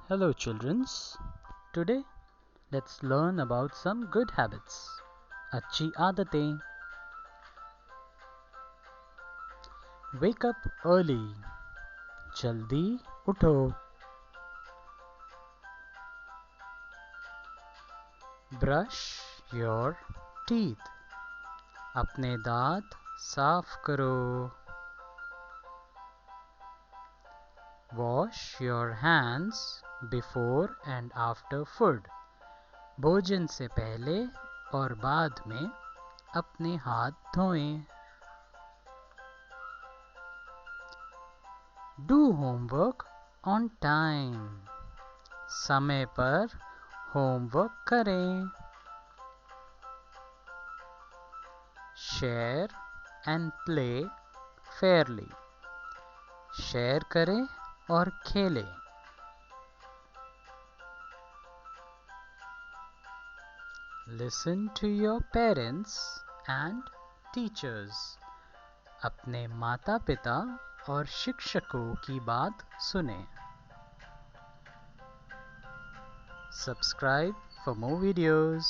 Hello, childrens. Today, let's learn about some good habits. अच्छी आदतें. Wake up early. जल्दी उठो. Brush your teeth. अपने दांत साफ करो. Wash your hands before and after food. भोजन से पहले और बाद में अपने हाथ धोएं. Do homework on time. समय पर होमवर्क करें. Share and play fairly. Share करें और खेलें. Listen to your parents and teachers. अपने माता पिता और शिक्षकों की बात सुनें. Subscribe for more videos.